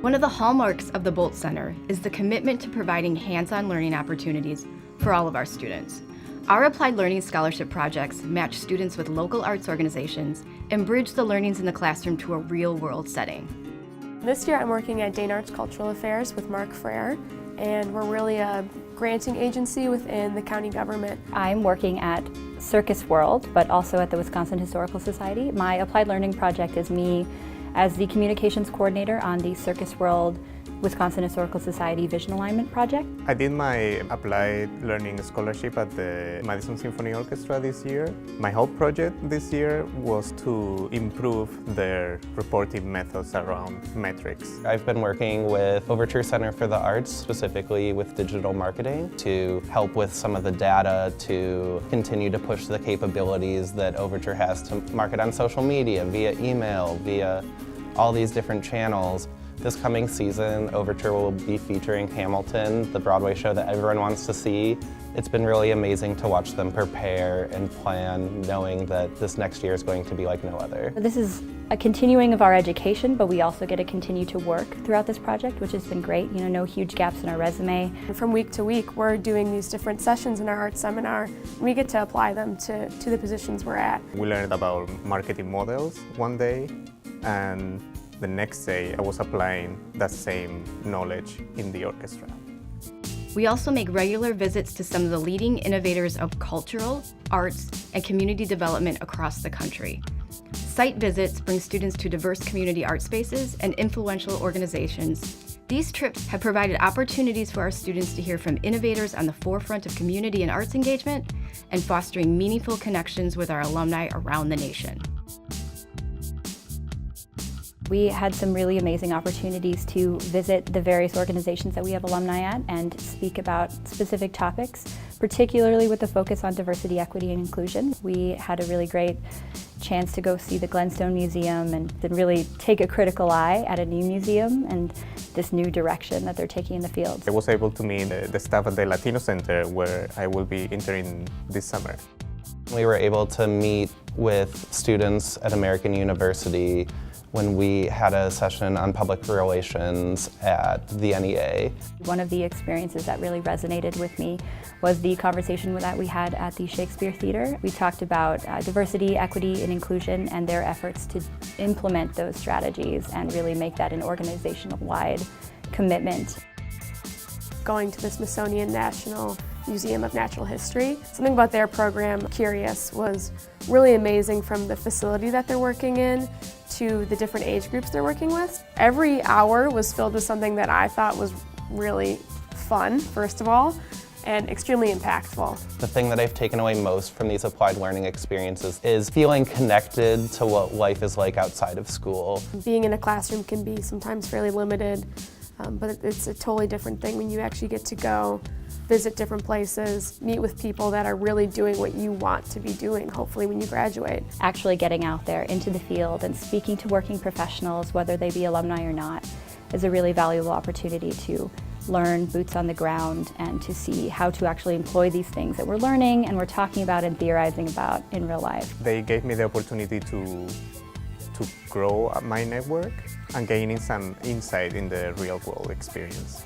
One of the hallmarks of the Bolz Center is the commitment to providing hands-on learning opportunities for all of our students. Our Applied Learning Scholarship projects match students with local arts organizations and bridge the learnings in the classroom to a real-world setting. This year I'm working at Dane Arts Cultural Affairs with Mark Frere, and we're really a granting agency within the county government. I'm working at Circus World, but also at the Wisconsin Historical Society. My Applied Learning project is me as the communications coordinator on the Circus World Wisconsin Historical Society Vision Alignment Project. I did my Applied Learning Scholarship at the Madison Symphony Orchestra this year. My whole project this year was to improve their reporting methods around metrics. I've been working with Overture Center for the Arts, specifically with digital marketing, to help with some of the data to continue to push the capabilities that Overture has to market on social media, via email, via all these different channels. This coming season, Overture will be featuring Hamilton, the Broadway show that everyone wants to see. It's been really amazing to watch them prepare and plan, knowing that this next year is going to be like no other. This is a continuing of our education, but we also get to continue to work throughout this project, which has been great. You know, no huge gaps in our resume. From week to week, we're doing these different sessions in our art seminar, and we get to apply them to the positions we're at. We learned about marketing models one day, and the next day I was applying that same knowledge in the orchestra. We also make regular visits to some of the leading innovators of cultural, arts, and community development across the country. Site visits bring students to diverse community art spaces and influential organizations. These trips have provided opportunities for our students to hear from innovators on the forefront of community and arts engagement and fostering meaningful connections with our alumni around the nation. We had some really amazing opportunities to visit the various organizations that we have alumni at and speak about specific topics, particularly with the focus on diversity, equity, and inclusion. We had a really great chance to go see the Glenstone Museum and to really take a critical eye at a new museum and this new direction that they're taking in the field. I was able to meet the staff at the Latino Center, where I will be interning this summer. We were able to meet with students at American University when we had a session on public relations at the NEA. One of the experiences that really resonated with me was the conversation that we had at the Shakespeare Theater. We talked about diversity, equity, and inclusion and their efforts to implement those strategies and really make that an organizational-wide commitment. Going to the Smithsonian National Museum of Natural History. Something about their program, Curious, was really amazing, from the facility that they're working in to the different age groups they're working with. Every hour was filled with something that I thought was really fun, first of all, and extremely impactful. The thing that I've taken away most from these applied learning experiences is feeling connected to what life is like outside of school. Being in a classroom can be sometimes fairly limited, but it's a totally different thing when you actually get to go visit different places, meet with people that are really doing what you want to be doing, hopefully, when you graduate. Actually getting out there into the field and speaking to working professionals, whether they be alumni or not, is a really valuable opportunity to learn boots on the ground and to see how to actually employ these things that we're learning and we're talking about and theorizing about in real life. They gave me the opportunity to grow my network and gaining some insight in the real world experience.